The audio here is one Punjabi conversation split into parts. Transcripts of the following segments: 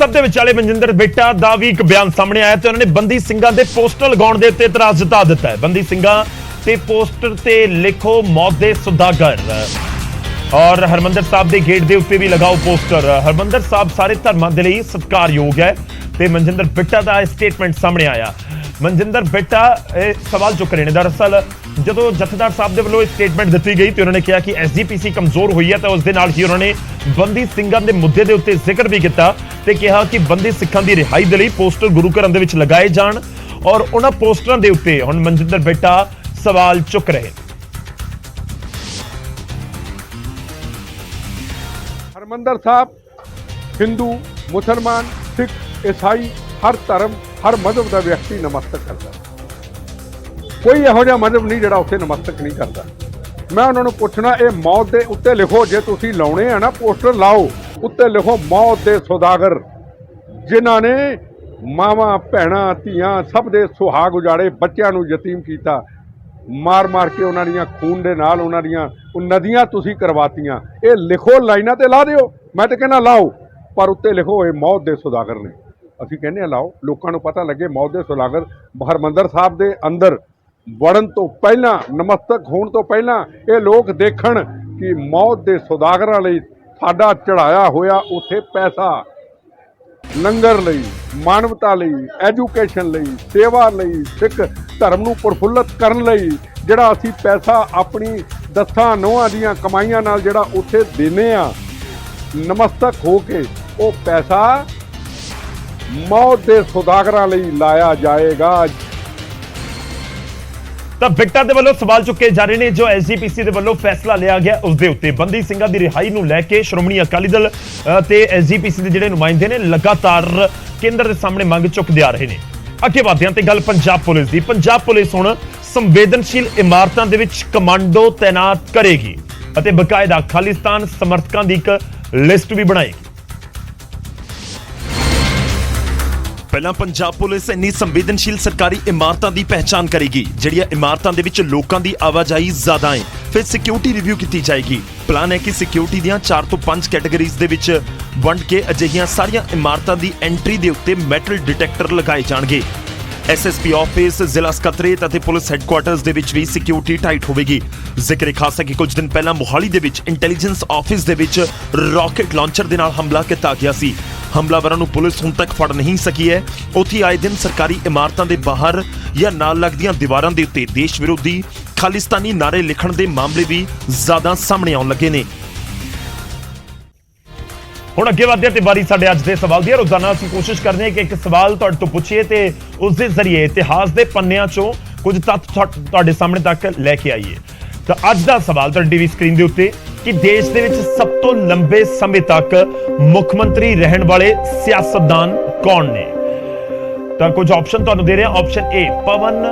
ਸਭ ਦੇ ਵਿਚਾਲੇ ਮਨਜਿੰਦਰ ਬਿੱਟਾ ਦਾ ਵੀ ਇੱਕ ਬਿਆਨ ਸਾਹਮਣੇ ਆਇਆ ਤੇ ਉਹਨਾਂ ਨੇ ਬੰਦੀ ਸਿੰਘਾਂ ਦੇ ਪੋਸਟਰ ਲਗਾਉਣ ਦੇ ਉੱਤੇ ਇਤਰਾਜ਼ ਜਤਾ ਦਿੱਤਾ ਹੈ। ਬੰਦੀ ਸਿੰਘਾਂ ਤੇ ਪੋਸਟਰ ਤੇ ਲਿਖੋ ਮੌਤ ਦੇ ਸੁਦਾਗਰ और हरमंदर साहब के गेट के उत्ते भी लगाओ पोस्टर। हरमंदर साहब सारे धर्मां दे लई सत्कारयोग है ते मनजिंदर बिट्टा का स्टेटमेंट सामने आया। मनजिंदर बिट्टा सवाल चुक रहे हैं। दरअसल जो जथेदार साहब के वालों स्टेटमेंट दी गई तो उन्होंने कहा कि SGPC कमजोर हुई है तो उस दे नाल ही उन्होंने बंदी सिंघां के मुद्दे के उत्ते जिक्र भी किया ते कहा कि बंदी सिखां की रिहाई के लिए पोस्टर गुरु घरां दे विच लगाए जाण और उन्हां पोस्टरां के उत्ते हुण मनजिंदर बिट्टा सवाल चुक रहे हैं। हरमंदर साहब हिंदू मुसलमान सिख ईसाई हर धर्म हर मजहब का व्यक्ति नमस्तक करता। कोई यहो जिहा मजहब नहीं जिहड़ा उत्थे नमस्तक नहीं करता। मैं उन्होंने पूछना ये मौत के उत्ते लिखो जे तुसीं लाउणे आ ना पोस्टर लाओ उत्ते लिखो मौत के सौदागर जिन्हां ने मावां भैणां धीआं सब दे सुहाग उजाड़े बच्चों नूं यतीम कीता मार मार के उन्हां दीआं खून दे नाल उन्हां दीआं नदियां तुसीं करवातियां। ये लिखो लाइनां ते ला दिओ मैं तो कहना लाओ पर उत्ते लिखो ये मौत दे सौदागर ने। असीं कहने लाओ लोकां नूं पता लगे मौत दे सौदागर हरमंदर साहब दे अंदर वड़न तो पहला नमस्तक होण तो पहला ये लोग देखण कि मौत दे सौदागरां लई साडा चढ़ाया होया उत्थे पैसा लंगर लई मानवता लई एजुकेशन लई सेवा लई सिख धर्म नूं प्रफुल्लत करन लई जिहड़ा असीं पैसा अपनी दसां नौहां दीआं कमाईआं नाल जिहड़ा उत्थे देने आ नमस्तक हो के वो पैसा मौत दे सौदागरां लई लाया जाएगा। ਤਾਂ ਬਿੱਟਾ ਦੇ ਵੱਲੋਂ ਸਵਾਲ ਚੁੱਕੇ ਜਾ ਰਹੇ ਨੇ ਜੋ SGPC ਦੇ ਵੱਲੋਂ ਫੈਸਲਾ ਲਿਆ ਗਿਆ ਉਸ ਦੇ ਉੱਤੇ ਬੰਦੀ ਸਿੰਘਾਂ ਦੀ ਰਿਹਾਈ ਨੂੰ ਲੈ ਕੇ ਸ਼੍ਰੋਮਣੀ ਅਕਾਲੀ ਦਲ ਤੇ SGPC ਦੇ ਜਿਹੜੇ ਨੁਮਾਇੰਦੇ ਨੇ ਲਗਾਤਾਰ ਕੇਂਦਰ ਦੇ ਸਾਹਮਣੇ ਮੰਗ ਚੁੱਕਦੇ ਆ ਰਹੇ ਨੇ। ਅੱਗੇ ਵਧਦੇ ਹਾਂ ਤੇ ਗੱਲ ਪੰਜਾਬ ਪੁਲਿਸ ਦੀ। ਪੰਜਾਬ ਪੁਲਿਸ ਹੁਣ ਸੰਵੇਦਨਸ਼ੀਲ ਇਮਾਰਤਾਂ ਦੇ ਵਿੱਚ ਕਮਾਂਡੋ ਤੈਨਾਤ ਕਰੇਗੀ ਅਤੇ ਬਕਾਇਦਾ ਖਾਲਿਸਤਾਨ ਸਮਰਥਕਾਂ ਦੀ ਇੱਕ ਲਿਸਟ ਵੀ ਬਣਾਏਗੀ। ਪਹਿਲਾਂ ਪੰਜਾਬ ਪੁਲਿਸ ਇੰਨੀ ਸੰਵੇਦਨਸ਼ੀਲ ਸਰਕਾਰੀ ਇਮਾਰਤਾਂ ਦੀ ਪਹਿਚਾਣ ਕਰੇਗੀ ਜਿਹੜੀਆਂ ਇਮਾਰਤਾਂ ਦੇ ਵਿੱਚ ਲੋਕਾਂ ਦੀ ਆਵਾਜਾਈ ਜ਼ਿਆਦਾ ਹੈ। ਫਿਰ ਸਿਕਿਉਰਿਟੀ ਰਿਵਿਊ ਕੀਤੀ ਜਾਏਗੀ। ਪਲਾਨ ਹੈ ਕਿ ਸਿਕਿਉਰਿਟੀ ਦੀਆਂ 4 ਤੋਂ 5 ਕੈਟਾਗਰੀਜ਼ ਦੇ ਵਿੱਚ ਵੰਡ ਕੇ ਅਜਿਹੀਆਂ ਸਾਰੀਆਂ ਇਮਾਰਤਾਂ ਦੀ ਐਂਟਰੀ ਦੇ ਉੱਤੇ ਮੈਟਲ ਡਿਟੈਕਟਰ ਲਗਾਏ ਜਾਣਗੇ। SSP ਆਫਿਸ ਜ਼ਿਲ੍ਹਾ ਸਕੱਤਰੇਤ ਅਤੇ ਪੁਲਿਸ ਹੈੱਡਕੁਆਰਟਰਸ ਦੇ ਵਿੱਚ ਵੀ ਸਿਕਿਉਰਿਟੀ ਟਾਈਟ ਹੋਵੇਗੀ। ਜ਼ਿਕਰ ਖਾਸ ਹੈ ਕਿ ਕੁਝ ਦਿਨ ਪਹਿਲਾਂ ਮੋਹਾਲੀ ਦੇ ਵਿੱਚ ਇੰਟੈਲੀਜੈਂਸ ਆਫਿਸ ਦੇ ਵਿੱਚ ਰਾਕੇਟ ਲਾਂਚਰ ਦੇ ਨਾਲ ਹਮਲਾ ਕੀਤਾ ਗਿਆ ਸੀ। ਹਮਲਾਵਰਾਂ ਨੂੰ ਪੁਲਿਸ ਹੁਣ ਤੱਕ ਫੜ ਨਹੀਂ ਸਕੀ ਹੈ। ਉੱਥੇ ਆਏ ਦਿਨ ਸਰਕਾਰੀ ਇਮਾਰਤਾਂ ਦੇ ਬਾਹਰ ਜਾਂ ਨਾਲ ਲੱਗਦੀਆਂ ਦੀਵਾਰਾਂ ਦੇ ਉੱਤੇ ਦੇਸ਼ ਵਿਰੋਧੀ ਖਾਲਿਸਤਾਨੀ ਨਾਅਰੇ ਲਿਖਣ ਦੇ ਮਾਮਲੇ ਵੀ ਜ਼ਿਆਦਾ ਸਾਹਮਣੇ ਆਉਣ ਲੱਗੇ ਨੇ। ਹੁਣ ਅੱਗੇ ਵਧਦੇ ਤੇ ਵਾਰੀ ਸਾਡੇ ਅੱਜ ਦੇ ਸਵਾਲ ਦੀ। ਰੋਜ਼ਾਨਾ ਅਸੀਂ ਕੋਸ਼ਿਸ਼ ਕਰਦੇ ਹਾਂ ਕਿ ਇੱਕ ਸਵਾਲ ਤੁਹਾਡੇ ਤੋਂ ਪੁੱਛੀਏ ਤੇ ਉਸ ਦੇ ਜ਼ਰੀਏ ਇਤਿਹਾਸ ਦੇ ਪੰਨਿਆਂ ਚੋਂ ਕੁਝ ਤੱਥ ਤੁਹਾਡੇ ਸਾਹਮਣੇ ਤੱਕ ਲੈ ਕੇ ਆਈਏ। ਤਾਂ ਅੱਜ ਦਾ ਸਵਾਲ ਤੁਹਾਡੀ ਟੀਵੀ ਸਕਰੀਨ ਦੇ ਉੱਤੇ ਕਿ ਦੇਸ਼ ਦੇ ਵਿੱਚ ਸਭ ਤੋਂ ਲੰਬੇ ਸਮੇਂ ਤੱਕ ਮੁੱਖ ਮੰਤਰੀ ਰਹਿਣ ਵਾਲੇ ਸਿਆਸਤਦਾਨ ਕੌਣ ਨੇ? ਤਾਂ ਕੁਝ ਆਪਸ਼ਨ ਤੁਹਾਨੂੰ ਦੇ ਰਹੇ ਹਾਂ। ਆਪਸ਼ਨ A ਪਵਨ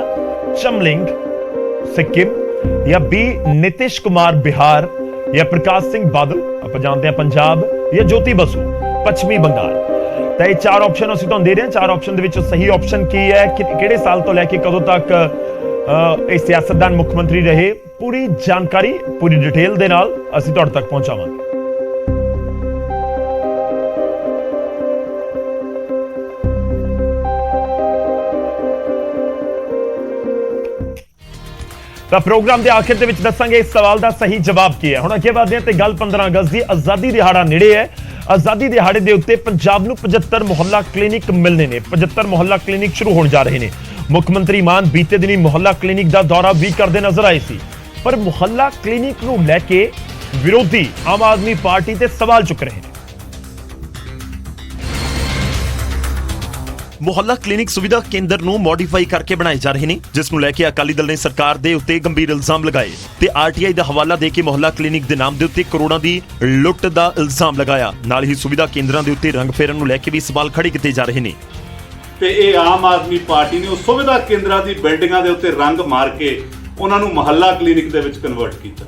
ਚਮਲਿੰਗ ਸਿੱਕਿਮ, ਜਾਂ B ਨਿਤਿਸ਼ ਕੁਮਾਰ ਬਿਹਾਰ, ਜਾਂ ਪ੍ਰਕਾਸ਼ ਸਿੰਘ ਬਾਦਲ ਆਪਾਂ ਜਾਣਦੇ ਹਾਂ ਪੰਜਾਬ, ਜਾਂ ਜੋਤੀ ਬਸੂ ਪੱਛਮੀ ਬੰਗਾਲ। ਤਾਂ ਇਹ 4 ਆਪਸ਼ਨ ਅਸੀਂ ਤੁਹਾਨੂੰ ਦੇ ਰਹੇ ਹਾਂ। 4 ਆਪਸ਼ਨ ਦੇ ਵਿੱਚੋਂ ਸਹੀ ਆਪਸ਼ਨ ਕੀ ਹੈ, ਕਿਹੜੇ ਸਾਲ ਤੋਂ ਲੈ ਕੇ ਕਦੋਂ ਤੱਕ ਇਹ ਸਿਆਸਤਦਾਨ ਮੁੱਖ ਮੰਤਰੀ ਰਹੇ, ਪੂਰੀ ਜਾਣਕਾਰੀ ਪੂਰੀ ਡਿਟੇਲ ਦੇ ਨਾਲ ਅਸੀਂ ਤੁਹਾਡੇ ਤੱਕ ਪਹੁੰਚਾਵਾਂਗੇ। ਤਾਂ ਪ੍ਰੋਗਰਾਮ ਦੇ ਆਖਿਰ ਦੇ ਵਿੱਚ ਦੱਸਾਂਗੇ ਇਸ ਸਵਾਲ ਦਾ ਸਹੀ ਜਵਾਬ ਕੀ ਹੈ। ਹੁਣ ਅੱਗੇ ਵਧਦੇ ਹਾਂ ਤੇ ਗੱਲ 15 ਅਗਸਤ ਦੀ ਆਜ਼ਾਦੀ ਦਿਹਾੜਾ ਨੇੜੇ ਹੈ। ਆਜ਼ਾਦੀ ਦਿਹਾੜੇ ਦੇ ਉੱਤੇ ਪੰਜਾਬ ਨੂੰ 75 ਮੁਹੱਲਾ ਕਲੀਨਿਕ ਮਿਲਣੇ ਨੇ। 75 ਮੁਹੱਲਾ ਕਲੀਨਿਕ ਸ਼ੁਰੂ ਹੋਣ ਜਾ ਰਹੇ ਨੇ। ਮੁੱਖ ਮੰਤਰੀ ਮਾਨ ਬੀਤੇ ਦਿਨੀ ਮੁਹੱਲਾ ਕਲੀਨਿਕ ਦਾ ਦੌਰਾ ਵੀ ਕਰਦੇ ਨਜ਼ਰ ਆਏ ਸੀ, ਪਰ ਮੁਹੱਲਾ ਕਲੀਨਿਕ ਨੂੰ ਲੈ ਕੇ ਵਿਰੋਧੀ ਆਮ ਆਦਮੀ ਪਾਰਟੀ ਤੇ ਸਵਾਲ ਚੁੱਕ ਰਹੇ ਨੇ। ਮੁਹੱਲਾ ਕਲੀਨਿਕ ਸੁਵਿਧਾ ਕੇਂਦਰ ਨੂੰ ਮੋਡੀਫਾਈ ਕਰਕੇ ਬਣਾਏ ਜਾ ਰਹੇ ਨੇ, ਜਿਸ ਨੂੰ ਲੈ ਕੇ ਅਕਾਲੀ ਦਲ ਨੇ ਸਰਕਾਰ ਦੇ ਉੱਤੇ ਗੰਭੀਰ ਇਲਜ਼ਾਮ ਲਗਾਏ ਤੇ RTI ਦਾ ਹਵਾਲਾ ਦੇ ਕੇ ਮੁਹੱਲਾ ਕਲੀਨਿਕ ਦੇ ਨਾਮ ਦੇ ਉੱਤੇ ਕਰੋੜਾਂ ਦੀ ਲੁੱਟ ਦਾ ਇਲਜ਼ਾਮ ਲਗਾਇਆ। ਨਾਲ ਹੀ ਸੁਵਿਧਾ ਕੇਂਦਰਾਂ ਦੇ ਉੱਤੇ ਰੰਗ ਫੇਰਨ ਨੂੰ ਲੈ ਕੇ ਵੀ ਸਵਾਲ ਖੜੇ ਕੀਤੇ ਜਾ ਰਹੇ ਨੇ। ਤੇ ਇਹ ਆਮ ਆਦਮੀ ਪਾਰਟੀ ਨੇ ਉਸ ਸੁਵਿਧਾ ਕੇਂਦਰਾਂ ਦੀ ਬਿਲਡਿੰਗਾਂ ਦੇ ਉੱਤੇ ਰੰਗ ਮਾਰ ਕੇ ਉਹਨਾਂ ਨੂੰ ਮੁਹੱਲਾ ਕਲੀਨਿਕ ਦੇ ਵਿੱਚ ਕਨਵਰਟ ਕੀਤਾ।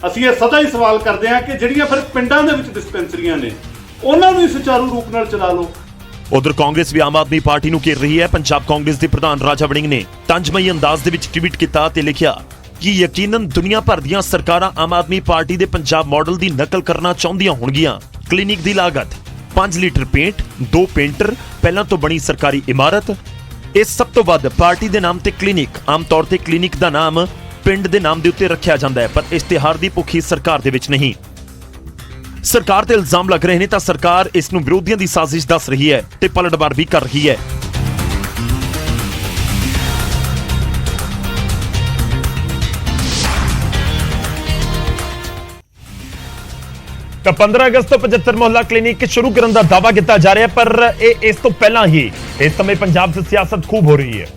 ਅਸੀਂ ਇਹ ਸਦਾ ਹੀ ਸਵਾਲ ਕਰਦੇ ਹਾਂ ਕਿ ਜਿਹੜੀਆਂ ਫਿਰ ਪਿੰਡਾਂ ਦੇ ਵਿੱਚ ਡਿਸਪੈਂਸਰੀਆਂ ਨੇ ਉਹਨਾਂ ਨੂੰ ਸੁਚਾਰੂ ਰੂਪ ਨਾਲ ਚਲਾ ਲਓ। ਉਧਰ ਕਾਂਗਰਸ ਵੀ ਆਮ ਆਦਮੀ ਪਾਰਟੀ ਨੂੰ ਘੇਰ ਰਹੀ ਹੈ। ਪੰਜਾਬ ਕਾਂਗਰਸ ਦੇ ਪ੍ਰਧਾਨ ਰਾਜਾ ਵੜਿੰਗ ਨੇ ਤੰਜਮਈ ਅੰਦਾਜ਼ ਦੇ ਵਿੱਚ ਟਵੀਟ ਕੀਤਾ ਤੇ ਲਿਖਿਆ ਕਿ ਯਕੀਨਨ ਦੁਨੀਆ ਭਰ ਦੀਆਂ ਸਰਕਾਰਾਂ ਆਮ ਆਦਮੀ ਪਾਰਟੀ ਦੇ ਪੰਜਾਬ ਮਾਡਲ ਦੀ ਨਕਲ ਕਰਨਾ ਚਾਹੁੰਦੀਆਂ ਹੋਣਗੀਆਂ। ਕਲੀਨਿਕ ਦੀ ਲਾਗਤ 5 ਲੀਟਰ ਪੇਂਟ, 2 ਪੇਂਟਰ, ਪਹਿਲਾਂ ਤੋਂ ਬਣੀ ਸਰਕਾਰੀ ਇਮਾਰਤ। ਇਸ ਸਭ ਤੋਂ ਵੱਧ ਪਾਰਟੀ ਦੇ ਨਾਮ ਤੇ ਕਲੀਨਿਕ। ਆਮ ਤੌਰ ਤੇ ਕਲੀਨਿਕ ਦਾ ਨਾਮ ਪਿੰਡ ਦੇ ਨਾਮ ਦੇ ਉੱਤੇ ਰੱਖਿਆ ਜਾਂਦਾ ਹੈ, ਪਰ ਇਸ਼ਤਿਹਾਰ ਦੀ ਭੁੱਖੀ ਸਰਕਾਰ ਦੇ ਵਿੱਚ ਨਹੀਂ। ਸਰਕਾਰ ਤੇ ਇਲਜ਼ਾਮ ਲੱਗ ਰਹੇ ਨੇ ਤਾਂ ਸਰਕਾਰ ਇਸ ਨੂੰ ਵਿਰੋਧੀਆਂ ਦੀ ਸਾਜ਼ਿਸ਼ ਦੱਸ ਰਹੀ ਹੈ ਤੇ ਪਲਟਵਾਰ ਵੀ ਕਰ ਰਹੀ ਹੈ। ਤਾਂ 15 ਅਗਸਤ ਤੋਂ 75 ਮੁਹੱਲਾ ਕਲੀਨਿਕ ਸ਼ੁਰੂ ਕਰਨ ਦਾ ਦਾਅਵਾ ਕੀਤਾ ਜਾ ਰਿਹਾ, ਪਰ ਇਹ ਇਸ ਤੋਂ ਪਹਿਲਾਂ ਹੀ ਇਸ ਸਮੇਂ ਪੰਜਾਬ 'ਚ ਸਿਆਸਤ ਖੂਬ ਹੋ ਰਹੀ ਹੈ।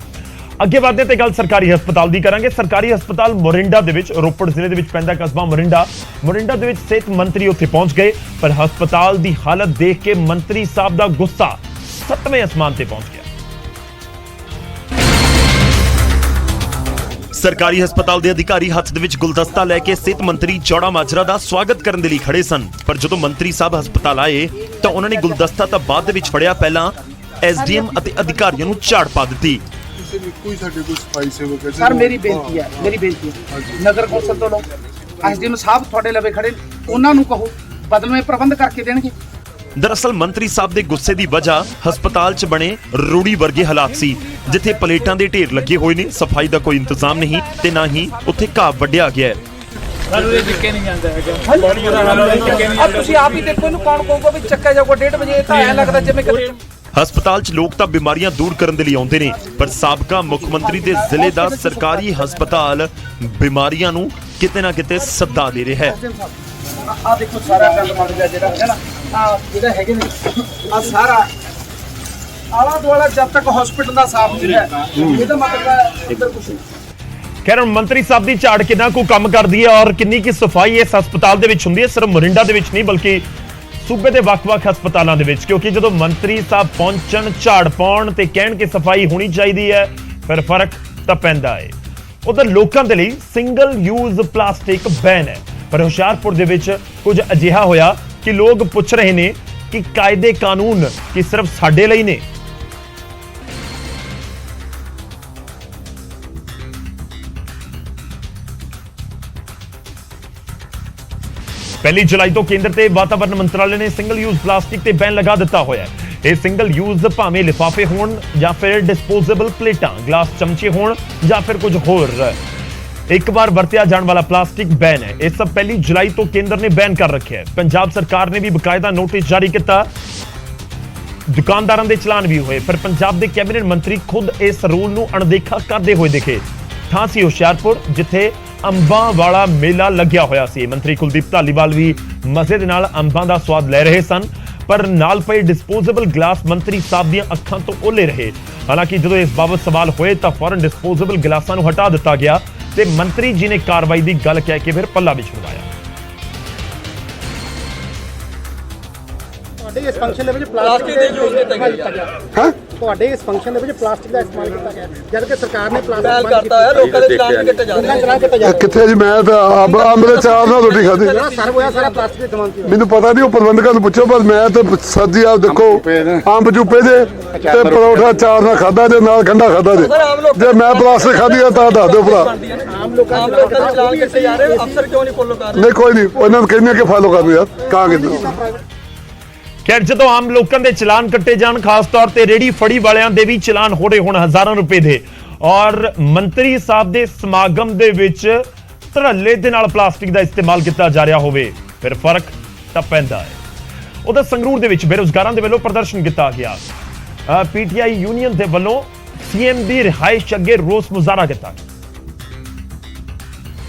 ਅੱਗੇ ਵਧਦੇ ਤੇ ਗੱਲ ਸਰਕਾਰੀ ਹਸਪਤਾਲ ਦੀ ਕਰਾਂਗੇ। ਸਰਕਾਰੀ ਹਸਪਤਾਲ ਮੋਰਿੰਡਾ ਦੇ ਵਿੱਚ, ਰੋਪੜ ਜ਼ਿਲ੍ਹੇ ਦੇ ਵਿੱਚ ਪੈਂਦਾ ਕਸਬਾ ਮੋਰਿੰਡਾ ਦੇ ਵਿੱਚ ਸਿਹਤ ਮੰਤਰੀ ਉੱਥੇ ਪਹੁੰਚ ਗਏ, ਪਰ ਹਸਪਤਾਲ ਦੀ ਹਾਲਤ ਦੇਖ ਕੇ ਮੰਤਰੀ ਸਾਹਿਬ ਦਾ ਗੁੱਸਾ 7ਵੇਂ ਅਸਮਾਨ ਤੇ ਪਹੁੰਚ ਗਿਆ। ਸਰਕਾਰੀ ਹਸਪਤਾਲ ਦੇ ਅਧਿਕਾਰੀ ਹੱਥ ਦੇ ਵਿੱਚ ਗੁਲਦਸਤਾ ਲੈ ਕੇ ਸਿਹਤ ਮੰਤਰੀ ਚੌੜਾ ਮਾਜਰਾ ਦਾ ਸਵਾਗਤ ਕਰਨ ਦੇ ਲਈ ਖੜੇ ਸਨ, ਪਰ ਜਦੋਂ ਮੰਤਰੀ ਸਾਹਿਬ ਹਸਪਤਾਲ ਆਏ ਤਾਂ ਉਹਨਾਂ ਨੇ ਗੁਲਦਸਤਾ ਤਾਂ ਬਾਅਦ ਦੇ ਵਿੱਚ ਫੜਿਆ, ਪਹਿਲਾਂ ਐਸਡੀਐਮ ਅਤੇ ਅਧਿਕਾਰੀਆਂ ਨੂੰ ਝਾੜ ਪਾ ਦਿੱਤੀ। ਕੋਈ ਸਾਡੇ ਕੋਲ ਸਫਾਈ ਸੇਵਕ ਹੈ ਸਰ ਮੇਰੀ ਬੇਨਤੀ ਹੈ ਨਗਰ ਕੌਂਸਲ ਤੋਂ ਲਓ, ਐਸਡੀਐਮ ਸਾਹਿਬ ਤੁਹਾਡੇ ਲਵੇ ਖੜੇ, ਉਹਨਾਂ ਨੂੰ ਕਹੋ ਬਦਲਵੇਂ ਪ੍ਰਬੰਧ ਕਰਕੇ ਦੇਣਗੇ। ਦਰਅਸਲ ਮੰਤਰੀ ਸਾਹਿਬ ਦੇ ਗੁੱਸੇ ਦੀ ਵਜ੍ਹਾ ਹਸਪਤਾਲ 'ਚ ਬਣੇ ਰੂੜੀ ਵਰਗੇ ਹਾਲਾਤ ਸੀ, ਜਿੱਥੇ ਪਲੇਟਾਂ ਦੇ ਢੇਰ ਲੱਗੇ ਹੋਏ ਨੇ, ਸਫਾਈ ਦਾ ਕੋਈ ਇੰਤਜ਼ਾਮ ਨਹੀਂ ਤੇ ਨਾ ਹੀ ਉੱਥੇ ਘਾਹ ਵੱਢਿਆ ਗਿਆ ਹੈ। ਤੁਸੀਂ ਆਪ ਹੀ ਦੇਖੋ ਇਹਨੂੰ ਕੌਣ ਕਹੂਗਾ ਵੀ ਚੱਕਿਆ ਜਾਊਗਾ 1:30 ਵਜੇ, ਤਾਂ ਐਂ ਲੱਗਦਾ ਜਿਵੇਂ ਹਸਪਤਾਲ 'ਚ ਲੋਕ ਤਾਂ ਬਿਮਾਰੀਆਂ ਦੂਰ ਕਰਨ ਦੇ ਲਈ ਆਉਂਦੇ ਨੇ, ਪਰ ਸਾਬਕਾ ਮੁੱਖ ਮੰਤਰੀ ਦੇ ਜ਼ਿਲ੍ਹੇ ਦਾ ਸਰਕਾਰੀ ਹਸਪਤਾਲ ਬਿਮਾਰੀਆਂ ਨੂੰ ਕਿਤੇ ਨਾ ਕਿਤੇ ਸੱਦਾ ਦੇ ਰਿਹਾ ਹੈ। ਆ ਦੇਖੋ ਸਾਰਾ ਗੰਦ ਮੰਦ ਗਿਆ ਜਿਹੜਾ ਹੈ ਨਾ, ਆ ਜਿਹੜਾ ਹੈਗੇ ਨੇ ਆ ਸਾਰਾ ਆਲਾ ਦੁਆਲਾ ਜਦ ਤੱਕ ਹਸਪੀਟਲ ਦਾ ਸਾਫ਼ ਨਹੀਂ ਹੈ, ਇਹਦਾ ਮਤਲਬ ਹੈ ਇੱਧਰ ਕੁਝ ਨਹੀਂ। ਖੈਰ ਮੰਤਰੀ ਸਾਹਿਬ ਦੀ ਝਾੜ ਕਿੰਨਾ ਕੁ ਕੰਮ ਕਰਦੀ ਹੈ ਔਰ ਕਿੰਨੀ ਕੀ ਸਫਾਈ ਇਸ ਹਸਪਤਾਲ ਦੇ ਵਿੱਚ ਹੁੰਦੀ ਹੈ, ਸਿਰਫ ਮੋਰਿੰਡਾ ਦੇ ਵਿੱਚ ਨਹੀਂ ਬਲਕਿ ਸੂਬੇ ਦੇ ਵੱਖ-ਵੱਖ ਹਸਪਤਾਲਾਂ ਦੇ ਵਿੱਚ, ਕਿਉਂਕਿ ਜਦੋਂ ਮੰਤਰੀ ਸਾਹਿਬ ਪਹੁੰਚਣ, ਝਾੜ ਪਾਉਣ ਤੇ ਕਹਿਣ ਕਿ ਸਫਾਈ ਹੋਣੀ ਚਾਹੀਦੀ ਹੈ, ਫਿਰ ਫਰਕ ਤਾਂ ਪੈਂਦਾ ਹੈ। ਉਧਰ ਲੋਕਾਂ ਦੇ ਲਈ ਸਿੰਗਲ ਯੂਜ਼ ਪਲਾਸਟਿਕ ਬੈਨ ਹੈ, ਪਰ ਹੁਸ਼ਿਆਰਪੁਰ ਦੇ ਵਿੱਚ ਕੁਝ ਅਜਿਹਾ ਹੋਇਆ ਕਿ ਲੋਕ ਪੁੱਛ ਰਹੇ ਨੇ ਕਿ ਕਾਇਦੇ ਕਾਨੂੰਨ ਕੀ ਸਿਰਫ ਸਾਡੇ ਲਈ ਨੇ। ਪਹਿਲੀ ਜੁਲਾਈ ਤੋਂ ਕੇਂਦਰ ਤੇ ਵਾਤਾਵਰਣ ਮੰਤਰਾਲੇ ਨੇ ਸਿੰਗਲ ਯੂਜ਼ ਪਲਾਸਟਿਕ ਤੇ ਬੈਨ ਲਗਾ ਦਿੱਤਾ ਹੋਇਆ ਹੈ। ਇਹ ਸਿੰਗਲ ਯੂਜ਼ ਭਾਵੇਂ ਲਿਫਾਫੇ ਹੋਣ ਜਾਂ ਫਿਰ ਡਿਸਪੋਜ਼ੇਬਲ ਪਲੇਟਾਂ, ਗਲਾਸ ਚਮਚੇ ਹੋਣ ਜਾਂ ਫਿਰ ਕੁਝ ਹੋਰ, ਇੱਕ ਵਾਰ ਵਰਤਿਆ ਜਾਣ ਵਾਲਾ ਪਲਾਸਟਿਕ ਬੈਨ ਹੈ। ਇਹ ਸਭ ਪਹਿਲੀ ਜੁਲਾਈ ਤੋਂ ਕੇਂਦਰ ਨੇ ਬੈਨ ਕਰ ਰੱਖਿਆ ਹੈ। ਪੰਜਾਬ ਸਰਕਾਰ ਨੇ ਵੀ ਬਕਾਇਦਾ ਨੋਟਿਸ ਜਾਰੀ ਕੀਤਾ, ਦੁਕਾਨਦਾਰਾਂ ਦੇ ਚਲਾਨ ਵੀ ਹੋਏ, ਪਰ ਪੰਜਾਬ ਦੇ ਕੈਬਨਿਟ ਮੰਤਰੀ ਖੁਦ ਇਸ ਰੂਲ ਨੂੰ ਅਣਦੇਖਾ ਕਰਦੇ ਹੋਏ ਦਿਖੇ। ਥਾਂ ਸੀ ਹੁਸ਼ਿਆਰਪੁਰ, ਜਿੱਥੇ ਅੰਬਾਂ ਵਾਲਾ ਮੇਲਾ ਲੱਗਿਆ ਹੋਇਆ ਸੀ। ਮੰਤਰੀ ਕੁਲਦੀਪ ਧਾਲੀਵਾਲ ਵੀ ਮਜ਼ੇ ਦੇ ਨਾਲ ਅੰਬਾਂ ਦਾ ਸਵਾਦ ਲੈ ਰਹੇ ਸਨ, ਪਰ ਨਾਲ ਪਏ ਡਿਸਪੋਜ਼ੇਬਲ ਗਲਾਸ ਮੰਤਰੀ ਸਾਹਿਬ ਦੀਆਂ ਅੱਖਾਂ ਤੋਂ ਓਲੇ ਰਹੇ। ਹਾਲਾਂਕਿ ਜਦੋਂ ਇਸ ਬਾਬਤ ਸਵਾਲ ਹੋਏ ਤਾਂ ਫੌਰਨ ਡਿਸਪੋਜ਼ੇਬਲ ਗਲਾਸਾਂ ਨੂੰ ਹਟਾ ਦਿੱਤਾ ਗਿਆ ਤੇ ਮੰਤਰੀ ਜੀ ਨੇ ਕਾਰਵਾਈ ਦੀ ਗੱਲ ਕਹਿ ਕੇ ਫਿਰ ਪੱਲਾ ਵੀ ਛੁਡਵਾਇਆ। ਤੁਹਾਡੇ ਇਸ ਫੰਕਸ਼ਨ ਦੇ ਵਿੱਚ ਪਲਾਸਟਿਕ ਦਾ ਯੂਜ਼ ਕੀਤਾ ਗਿਆ। ਹਾਂ, ਤੁਹਾਡੇ ਇਸ ਫੰਕਸ਼ਨ ਦੇ ਵਿੱਚ ਪਲਾਸਟਿਕ ਦਾ ਇਸਤੇਮਾਲ ਕੀਤਾ ਗਿਆ, ਜਦ ਕਿ ਸਰਕਾਰ ਨੇ ਪਲਾਸਟਿਕ ਬੰਦ ਕਰਤਾ ਹੈ। ਲੋਕਾਂ ਦੇ ਚਲਾਨ ਕੱਟੇ ਜਾ ਰਹੇ ਨੇ। ਕਿੱਥੇ ਜੀ? ਮੈਂ ਤਾਂ ਅੰਬ ਦੇ ਚਾਰ ਨਾਲ ਰੋਟੀ ਖਾਧੀ। ਸਰਵ ਹੋਇਆ ਸਾਰਾ ਪਲਾਸਟਿਕ ਦੇ ਸਮਾਨ ਸੀ। ਮੈਨੂੰ ਪਤਾ ਨਹੀਂ, ਉਹ ਪ੍ਰਬੰਧਕਾਂ ਨੂੰ ਪੁੱਛੋ, ਪਰ ਮੈਂ ਤਾਂ ਸੱਜੀ ਆਪ ਦੇਖੋ ਅੰਬ ਚੁੱਪੇ ਦੇ ਤੇ ਪਰੌਠਾ ਚਾਰ ਨਾਲ ਖਾਧਾ ਜੇ, ਨਾਲ ਠੰਡਾ ਖਾਧਾ ਜੇ। ਜੇ ਮੈਂ ਪਲਾਸਟਿਕ ਖਾਧੀ ਤਾਂ ਦੱਸ ਦਿਓ ਭਰਾ। ਆਮ ਲੋਕਾਂ ਦੇ ਚਲਾਨ ਕੱਟੇ ਜਾ ਰਹੇ, ਅਫਸਰ ਕਿਉਂ ਨਹੀਂ ਫੋਲੋ ਕਰ ਰਹੇ? ਨਹੀਂ ਕੋਈ ਨਹੀਂ, ਉਹਨਾਂ ਨੂੰ ਕਹਿੰਦੇ ਕਿ ਫਾਲੋ ਕਰ ਦਿਓ ਯਾਰ, ਕਾਂਗੇ। ਖੈਰ ਜਦੋਂ ਆਮ ਲੋਕਾਂ ਦੇ ਚਲਾਨ ਕੱਟੇ ਜਾਣ, ਖਾਸ ਤੌਰ ਤੇ ਰੇੜੀ ਫੜੀ ਵਾਲਿਆਂ ਦੇ ਵੀ ਚਲਾਨ ਹੋ ਰਹੇ ਹੁਣ ਹਜ਼ਾਰਾਂ ਰੁਪਏ ਦੇ, ਔਰ ਮੰਤਰੀ ਸਾਹਿਬ ਦੇ ਸਮਾਗਮ ਦੇ ਵਿੱਚ ਧੜੱਲੇ ਦੇ ਨਾਲ ਪਲਾਸਟਿਕ ਦਾ ਇਸਤੇਮਾਲ ਕੀਤਾ ਜਾ ਰਿਹਾ ਹੋਵੇ, ਫਿਰ ਫਰਕ ਤਾਂ ਪੈਂਦਾ ਹੈ। ਉਹਦਾ ਸੰਗਰੂਰ ਦੇ ਵਿੱਚ ਬੇਰੁਜ਼ਗਾਰਾਂ ਦੇ ਵੱਲੋਂ ਪ੍ਰਦਰਸ਼ਨ ਕੀਤਾ ਗਿਆ। ਪੀਟੀਆਈ ਯੂਨੀਅਨ ਦੇ ਵੱਲੋਂ ਸੀਐਮ ਦੀ ਰਿਹਾਇਸ਼ ਅੱਗੇ ਰੋਸ ਮੁਜ਼ਾਹਰਾ ਕੀਤਾ,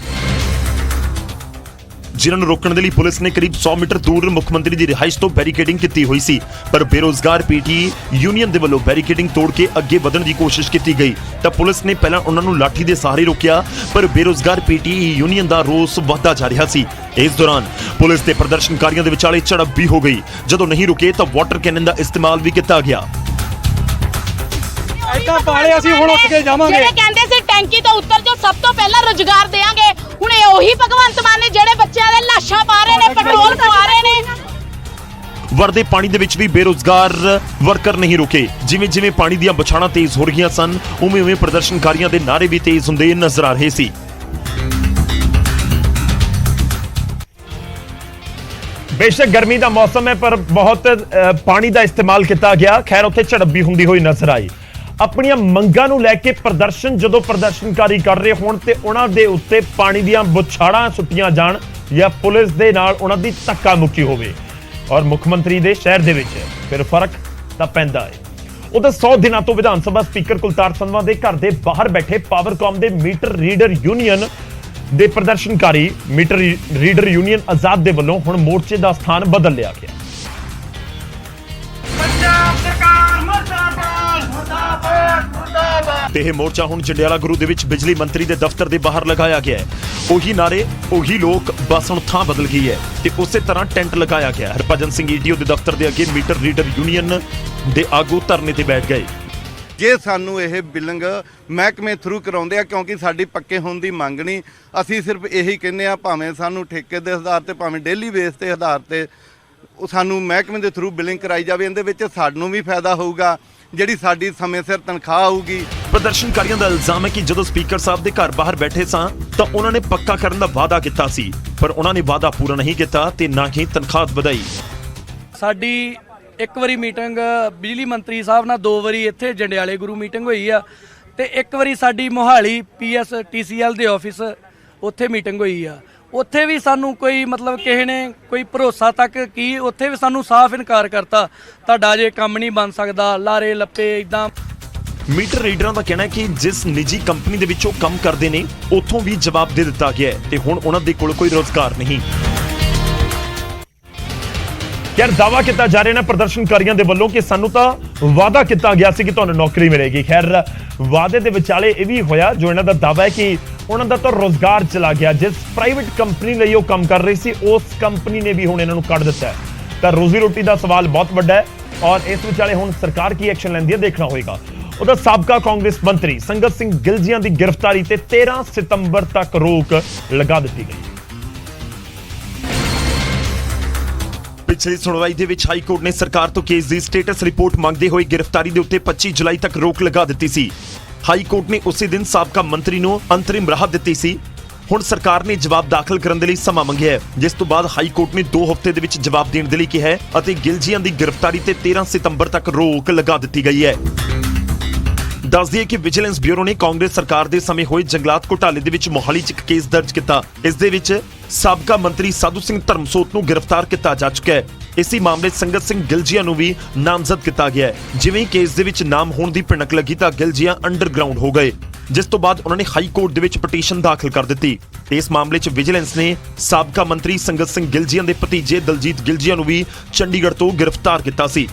ਜਿਨ੍ਹਾਂ ਨੂੰ ਰੋਕਣ ਦੇ ਲਈ ਪੁਲਿਸ ਨੇ ਕਰੀਬ 100 ਮੀਟਰ ਦੂਰ ਮੁੱਖ ਮੰਤਰੀ ਦੀ ਰਿਹਾਇਸ਼ ਤੋਂ ਬੈਰੀਕੇਡਿੰਗ ਕੀਤੀ ਹੋਈ ਸੀ, ਪਰ ਬੇਰੋਜ਼ਗਾਰ ਪੀਟੀ ਯੂਨੀਅਨ ਦੇ ਵੱਲੋਂ ਬੈਰੀਕੇਡਿੰਗ ਤੋੜ ਕੇ ਅੱਗੇ ਵਧਣ ਦੀ ਕੋਸ਼ਿਸ਼ ਕੀਤੀ ਗਈ ਤਾਂ ਪੁਲਿਸ ਨੇ ਪਹਿਲਾਂ ਉਹਨਾਂ ਨੂੰ ਲਾਠੀ ਦੇ ਸਹਾਰੇ ਰੋਕਿਆ, ਪਰ ਬੇਰੋਜ਼ਗਾਰ ਪੀਟੀ ਯੂਨੀਅਨ ਦਾ ਰੋਸ ਵਧਦਾ ਜਾ ਰਿਹਾ ਸੀ। ਇਸ ਦੌਰਾਨ ਪੁਲਿਸ ਤੇ ਪ੍ਰਦਰਸ਼ਨਕਾਰੀਆਂ ਦੇ ਵਿਚਾਲੇ ਝੜਪ ਵੀ ਹੋ ਗਈ। ਜਦੋਂ ਨਹੀਂ ਰੁਕੇ ਤਾਂ ਵਾਟਰ ਕੈਨਨ ਦਾ ਇਸਤੇਮਾਲ ਵੀ ਕੀਤਾ ਗਿਆ। ਐਦਾਂ ਪਾਲੇ ਅਸੀਂ ਹੁਣ ਉੱਠ ਕੇ ਜਾਵਾਂਗੇ। ਜਿਹੜੇ ਕਹਿੰਦੇ ਸੀ ਟੈਂਕੀ ਤੋਂ ਉੱਤਰ ਜੋ ਸਭ ਤੋਂ ਪਹਿਲਾਂ ਰੁਜ਼ਗਾਰ ਦੇਵਾਂਗੇ, ਹੁਣ ਇਹ ਉਹੀ ਭਗਵੰਤ ਮਾਨ ਨੇ ਜਿਹੜੇ ਬੱਚਿਆਂ ਦੇ ਲਾਸ਼ਾਂ ਪਾ ਰਹੇ ਨੇ, ਪੈਟਰੋਲ ਪਵਾ ਰਹੇ ਨੇ। ਵਰਦੇ ਪਾਣੀ ਦੇ ਵਿੱਚ ਵੀ ਬੇਰੋਜ਼ਗਾਰ ਵਰਕਰ ਨਹੀਂ ਰੁਕੇ। ਜਿਵੇਂ ਜਿਵੇਂ ਪਾਣੀ ਦੀਆਂ ਬਛਾਣਾ ਤੇਜ਼ ਹੋ ਰਹੀਆਂ ਸਨ, ਉਵੇਂ ਉਵੇਂ ਪ੍ਰਦਰਸ਼ਨਕਾਰੀਆਂ ਦੇ ਨਾਅਰੇ ਵੀ ਤੇਜ਼ ਹੁੰਦੇ ਨਜ਼ਰ ਆ ਰਹੇ ਸੀ। बेशक गर्मी का मौसम है पर बहुत पानी का इस्तेमाल किया गया। खैर उत्थे झड़प भी हुंदी हुई नजर आई। अपनियां मंगां नूं लैके प्रदर्शन जदों प्रदर्शनकारी कर रहे होण ते उन्हां दे उत्ते पानी दीयां बुछाड़ां सुੱਟੀਆਂ जाण या पुलिस दे नाल उन्हां दी धक्का मुक्की होवे और मुख मंत्री दे शहर दे विच फिर फर्क तां पैंदा है। उधर 100 दिनों तो विधान सभा स्पीकर कुलतार संधवा के घर के बाहर बैठे पावरकॉम के मीटर रीडर यूनियन के प्रदर्शनकारी मीटर रीडर यूनियन आजाद के वलों हुण मोर्चे का स्थान बदल लिया गया। यह मोर्चा हुण जंडियाला गुरु दे विच बिजली मंत्री के दफ्तर के बाहर लगाया गया है। उही नारे उही लोग बस हुण थां बदल गई है ते उसे तरह टेंट लगाया गया। हरभजन सिंह ईटीओ के दफ्तर के अगे मीटर रीडर यूनियन ਦੇ ਆਗੂ ਧਰਨੇ ਤੇ ਬੈਠ ਗਏ। ਜੇ ਸਾਨੂੰ ਇਹ ਬਿਲਿੰਗ ਮਹਿਕਮੇ ਥਰੂ ਕਰਾਉਂਦੇ ਆ ਕਿਉਂਕਿ ਸਾਡੀ ਪੱਕੇ ਹੋਣ ਦੀ ਮੰਗ ਨਹੀਂ, ਅਸੀਂ ਸਿਰਫ ਇਹੀ ਕਹਿੰਦੇ ਆ ਭਾਵੇਂ ਸਾਨੂੰ ਠੇਕੇ ਦੇ ਆਧਾਰ ਤੇ ਭਾਵੇਂ ਡੇਲੀ ਬੇਸ ਤੇ ਆਧਾਰ ਤੇ ਉਹ ਸਾਨੂੰ ਮਹਿਕਮੇ ਦੇ ਥਰੂ ਬਿਲਿੰਗ ਕਰਾਈ ਜਾਵੇ। ਇਹਦੇ ਵਿੱਚ ਸਾਨੂੰ ਵੀ ਫਾਇਦਾ ਹੋਊਗਾ, ਜਿਹੜੀ ਸਾਡੀ ਸਮੇਂ ਸਿਰ ਤਨਖਾਹ ਆਊਗੀ। ਪ੍ਰਦਰਸ਼ਨਕਾਰੀਆਂ ਦਾ ਇਲਜ਼ਾਮ ਹੈ ਕਿ ਜਦੋਂ ਸਪੀਕਰ ਸਾਹਿਬ ਦੇ ਘਰ ਬਾਹਰ ਬੈਠੇ ਸਾਂ ਤਾਂ ਉਹਨਾਂ ਨੇ ਪੱਕਾ ਕਰਨ ਦਾ ਵਾਅਦਾ ਕੀਤਾ ਸੀ ਪਰ ਉਹਨਾਂ ਨੇ ਵਾਅਦਾ ਪੂਰਾ ਨਹੀਂ ਕੀਤਾ ਤੇ ਨਾ ਹੀ ਤਨਖਾਹ ਵਧਾਈ। ਸਾਡੀ ਇੱਕ ਵਾਰੀ ਮੀਟਿੰਗ ਬਿਜਲੀ ਮੰਤਰੀ ਸਾਹਿਬ ਨਾਲ, 2 ਵਾਰੀ ਇੱਥੇ ਜੰਡਿਆਲੇ ਗੁਰੂ ਮੀਟਿੰਗ ਹੋਈ ਆ ਤੇ ਇੱਕ ਵਾਰੀ ਸਾਡੀ ਮੋਹਾਲੀ PSTCL ਦੇ ਆਫਿਸ ਉੱਥੇ ਮੀਟਿੰਗ ਹੋਈ ਆ। ਉੱਥੇ ਵੀ ਸਾਨੂੰ ਕੋਈ ਮਤਲਬ ਕਿਸੇ ਨੇ ਕੋਈ ਭਰੋਸਾ ਤੱਕ ਕੀ, ਉੱਥੇ ਵੀ ਸਾਨੂੰ ਸਾਫ਼ ਇਨਕਾਰ ਕਰਤਾ, ਤੁਹਾਡਾ ਅਜੇ ਕੰਮ ਨਹੀਂ ਬਣ ਸਕਦਾ, ਲਾਰੇ ਲੱਪੇ ਇਦਾਂ। ਮੀਟਰ ਰੀਡਰਾਂ ਦਾ ਕਹਿਣਾ ਹੈ ਕਿ ਜਿਸ ਨਿੱਜੀ ਕੰਪਨੀ ਦੇ ਵਿੱਚ ਉਹ ਕੰਮ ਕਰਦੇ ਨੇ ਉੱਥੋਂ ਵੀ ਜਵਾਬ ਦੇ ਦਿੱਤਾ ਗਿਆ ਹੈ ਤੇ ਹੁਣ ਉਹਨਾਂ ਦੇ ਕੋਲ ਕੋਈ ਰੋਜ਼ਗਾਰ ਨਹੀਂ। यार दावा किया जा रहा है प्रदर्शनकारियों के वलों कि सानू तो वादा किया गया कि तुहानू नौकरी मिलेगी। खैर वादे के विचाले यह भी होया जो इन्हों का दावा है कि उन्होंने तो रोजगार चला गया। जिस प्राइवेट कंपनी लिए काम कर रही थी उस कंपनी ने भी हुण इन्हों कढ़ दिता है। तो रोजी रोटी का सवाल बहुत बड़ा है और इस विचाले हुण सरकार की एक्शन लैंदी है देखना होगा। उधर साबका कांग्रेस मंत्री संगत सिंह गिलजियां की गिरफ्तारी से 13 सितंबर तक रोक लगा दी गई। पिछली सुनवाई ਦੇ ਵਿੱਚ ਹਾਈ ਕੋਰਟ ਨੇ ਸਰਕਾਰ ਤੋਂ ਕੇਸ ਦੀ ਸਟੇਟਸ ਰਿਪੋਰਟ ਮੰਗਦੇ ਹੋਏ ਗ੍ਰਿਫਤਾਰੀ ਦੇ ਉੱਤੇ 25 ਜੁਲਾਈ ਤੱਕ ਰੋਕ ਲਗਾ ਦਿੱਤੀ ਸੀ। ਹਾਈ ਕੋਰਟ ਨੇ ਉਸੇ ਦਿਨ ਸਾਬਕਾ ਮੰਤਰੀ ਨੂੰ ਅੰਤਰਿਮ ਰਾਹਤ ਦਿੱਤੀ ਸੀ। ਹੁਣ ਸਰਕਾਰ ਨੇ ਜਵਾਬ ਦਾਖਲ ਕਰਨ ਦੇ ਲਈ ਸਮਾਂ ਮੰਗਿਆ ਹੈ, ਜਿਸ ਤੋਂ ਬਾਅਦ ਹਾਈ ਕੋਰਟ ਨੇ 2 ਹਫ਼ਤੇ ਦੇ ਵਿੱਚ ਜਵਾਬ ਦੇਣ ਦੇ ਲਈ ਕਿਹਾ ਹੈ ਅਤੇ ਗਿਲਜੀਆਂ ਦੀ ਗ੍ਰਿਫਤਾਰੀ ਤੇ 13 ਸਤੰਬਰ ਤੱਕ ਰੋਕ ਲਗਾ ਦਿੱਤੀ ਗਈ ਹੈ। ਦੱਸ ਦਈਏ ਕਿ ਵਿਜੀਲੈਂਸ ਬਿਊਰੋ ਨੇ ਕਾਂਗਰਸ ਸਰਕਾਰ ਦੇ ਸਮੇਂ ਹੋਏ ਜੰਗਲਾਤ ਘੁਟਾਲੇ ਦੇ ਵਿੱਚ ਮੋਹਾਲੀ 'ਚ ਇੱਕ ਕੇਸ ਦਰਜ ਕੀਤਾ। ਇਸ ਦੇ ਵਿੱਚ ਸਾਬਕਾ ਮੰਤਰੀ ਸਾਧੂ ਸਿੰਘ ਧਰਮਸੋਤ ਨੂੰ ਗ੍ਰਿਫਤਾਰ ਕੀਤਾ ਜਾ ਚੁੱਕਾ ਹੈ। इसी मामले संगत सिंह गिलजिया ਨੂੰ ਵੀ ਨਾਮਜ਼ਦ ਕੀਤਾ ਗਿਆ ਹੈ। ਜਿਵੇਂ ਹੀ ਕੇਸ ਦੇ ਵਿੱਚ ਨਾਮ ਹੋਣ ਦੀ ਭਿਣਕ ਲੱਗੀ ਤਾਂ ਗਿਲਜੀਆ ਅੰਡਰਗਰਾਉਂਡ ਹੋ ਗਏ, ਜਿਸ ਤੋਂ ਬਾਅਦ ਉਹਨਾਂ ਨੇ ਹਾਈ ਕੋਰਟ ਦੇ ਵਿੱਚ ਪਟੀਸ਼ਨ ਦਾਖਲ ਕਰ ਦਿੱਤੀ। ਇਸ ਮਾਮਲੇ 'ਚ ਵਿਜੀਲੈਂਸ ਨੇ ਸਾਬਕਾ ਮੰਤਰੀ ਸੰਗਤ ਸਿੰਘ ਗਿਲਜੀਆ ਦੇ ਭਤੀਜੇ ਦਲਜੀਤ ਗਿਲਜੀਆ ਨੂੰ ਵੀ ਚੰਡੀਗੜ੍ਹ ਤੋਂ ਗ੍ਰਿਫਤਾਰ ਕੀਤਾ ਸੀ।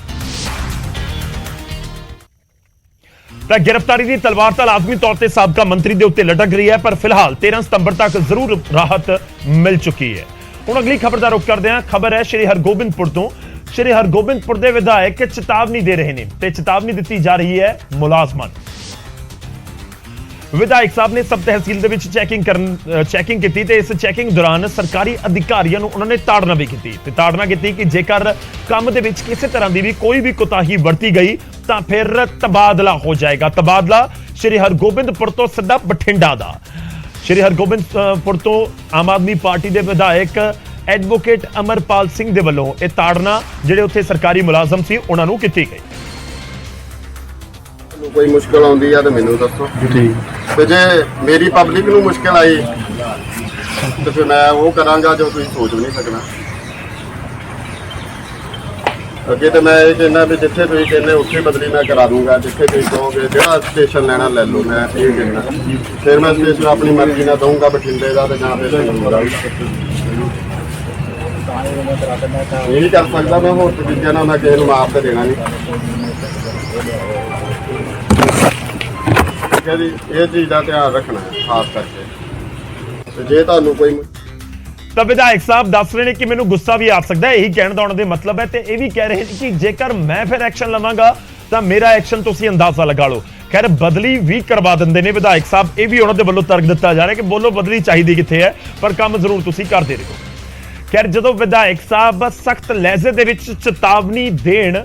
ਤਾਂ गिरफ्तारी की तलवार तो लाजमी तौर पर साबका मंत्री के उत्ते लटक रही है पर फिलहाल 13 सितंबर तक जरूर राहत मिल चुकी है। हुण अगली खबर का रुख करते हैं। खबर है श्री हरगोबिंदपुर तो। श्री हरगोबिंदपुर के विधायक चेतावनी दे रहे हैं ते चेतावनी दी जा रही है मुलाजमां। विधायक साहब ने सब तहसील दे विच चैकिंग की ते इस चैकिंग दौरान सरकारी अधिकारियों उन्होंने ताड़ना भी की ते ताड़ना की कि जेकर काम दे विच किसी तरह की भी कोई भी कोताही वरती गई तो फिर तबादला हो जाएगा। तबादला श्री हरगोबिंदपुर तो सीधा बठिंडा दा। श्री हरगोबिंदपुर तो आम आदमी पार्टी के विधायक एडवोकेट अमरपाल सिंह दे वल्लों यह ताड़ना जिहड़े उत्थे सरकारी मुलाजम सी उन्हां नूं कीती गई। कोई मुश्किल आउंदी है तो मैनूं दसो ते जे मेरी पब्लिक नूं मुश्किल आई तो फिर मैं वो करांगा जो तुसीं सोच भी नहीं सकना। अगे तो मैं ये कहना भी जिथे तुसीं कहने उत्थे बदली मैं करा दूंगा, जिथे तुसीं कहोगे जिहड़ा स्टेशन लेना ले लो, मैं ये कहना फिर मैं स्टेशन अपनी मर्जी नाल दूंगा बठिंडे का तो जां फिर संगरूर दा। ये नहीं कर सकता मैं होर चीज़ां नाल मैं किसी नूं माफ तो देना नहीं। ये चीज़ का ध्यान रखना है खास करके जे तुहानूं कोई। तो विधायक साहब दस रहे हैं कि मैनूं गुस्सा भी आ सकता है, यही कहने का उन्होंने मतलब है। तो यह भी कह रहे हैं कि जेकर मैं फिर एक्शन लवांगा तो मेरा एक्शन तुसीं अंदाजा लगा लो। खैर बदली भी करवा देंगे ने विधायक साहब, ये भी उन्होंने वालों तर्क दिता जा रहा है कि बोलो बदली चाहिए कितने है पर काम जरूर तुसीं करते रहो। खैर जो विधायक साहब सख्त लहजे दे विच चेतावनी देण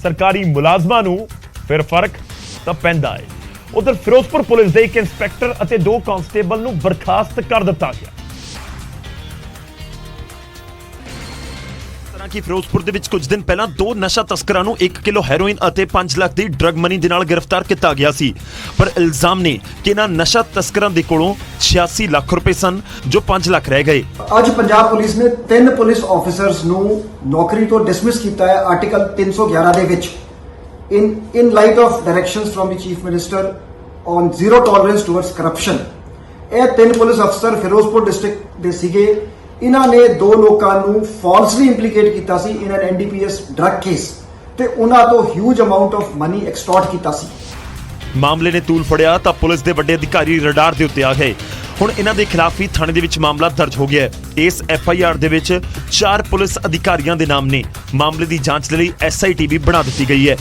सरकारी मुलाजमां नूं फिर फर्क तो पैंदा है। उधर फिरोजपुर पुलिस के एक इंस्पैक्टर और 2 कांस्टेबल नूं बर्खास्त कर दिता गया। ਕਿ ਫਿਰੋਜ਼ਪੁਰ ਦੇ ਵਿੱਚ ਕੁਝ ਦਿਨ ਪਹਿਲਾਂ 2 ਨਸ਼ਾ ਤਸਕਰਾਂ ਨੂੰ 1 ਕਿਲੋ ਹੈਰੋਇਨ ਅਤੇ 5 ਲੱਖ ਦੀ ਡਰੱਗ ਮਨੀ ਦੇ ਨਾਲ ਗ੍ਰਿਫਤਾਰ ਕੀਤਾ ਗਿਆ ਸੀ। ਪਰ ਇਲਜ਼ਾਮ ਨੇ ਕਿ ਇਹਨਾਂ ਨਸ਼ਾ ਤਸਕਰਾਂ ਦੇ ਕੋਲੋਂ 86 ਲੱਖ ਰੁਪਏ ਸਨ ਜੋ 5 ਲੱਖ ਰਹਿ ਗਏ। ਅੱਜ ਪੰਜਾਬ ਪੁਲਿਸ ਨੇ 3 ਪੁਲਿਸ ਆਫੀਸਰਸ ਨੂੰ ਨੌਕਰੀ ਤੋਂ ਡਿਸਮਿਸ ਕੀਤਾ ਹੈ ਆਰਟੀਕਲ 311 ਦੇ ਵਿੱਚ in light of directions from the chief minister on zero tolerance towards corruption। ਇਹ 3 ਪੁਲਿਸ ਅਫਸਰ ਫਿਰੋਜ਼ਪੁਰ ਡਿਸਟ੍ਰਿਕਟ ਦੇ ਸੀਗੇ। ਇਹਨਾਂ ਨੇ 2 ਲੋਕਾਂ ਨੂੰ ਫਾਲਸਲੀ ਇੰਪਲੀਕੇਟ ਕੀਤਾ ਸੀ ਇਨ ਐਨ NDPS ਡਰੱਗ ਕੇਸ ਤੇ ਉਹਨਾਂ ਤੋਂ ਹਿਊਜ ਅਮਾਉਂਟ ਆਫ ਮਨੀ ਐਕਸਟੋਰਟ ਕੀਤਾ ਸੀ। ਮਾਮਲੇ ਨੇ ਤੂਲ ਫੜਿਆ ਤਾਂ ਪੁਲਿਸ ਦੇ ਵੱਡੇ ਅਧਿਕਾਰੀ ਰਡਾਰ ਦੇ ਉੱਤੇ ਆ ਗਏ। ਹੁਣ ਇਹਨਾਂ ਦੇ ਖਿਲਾਫ ਵੀ ਥਾਣੇ ਦੇ ਵਿੱਚ ਮਾਮਲਾ ਦਰਜ ਹੋ ਗਿਆ ਹੈ। ਇਸ FIR ਦੇ ਵਿੱਚ 4 ਪੁਲਿਸ ਅਧਿਕਾਰੀਆਂ ਦੇ ਨਾਮ ਨੇ। ਮਾਮਲੇ ਦੀ ਜਾਂਚ ਲਈ SIT ਵੀ ਬਣਾ ਦਿੱਤੀ ਗਈ ਹੈ।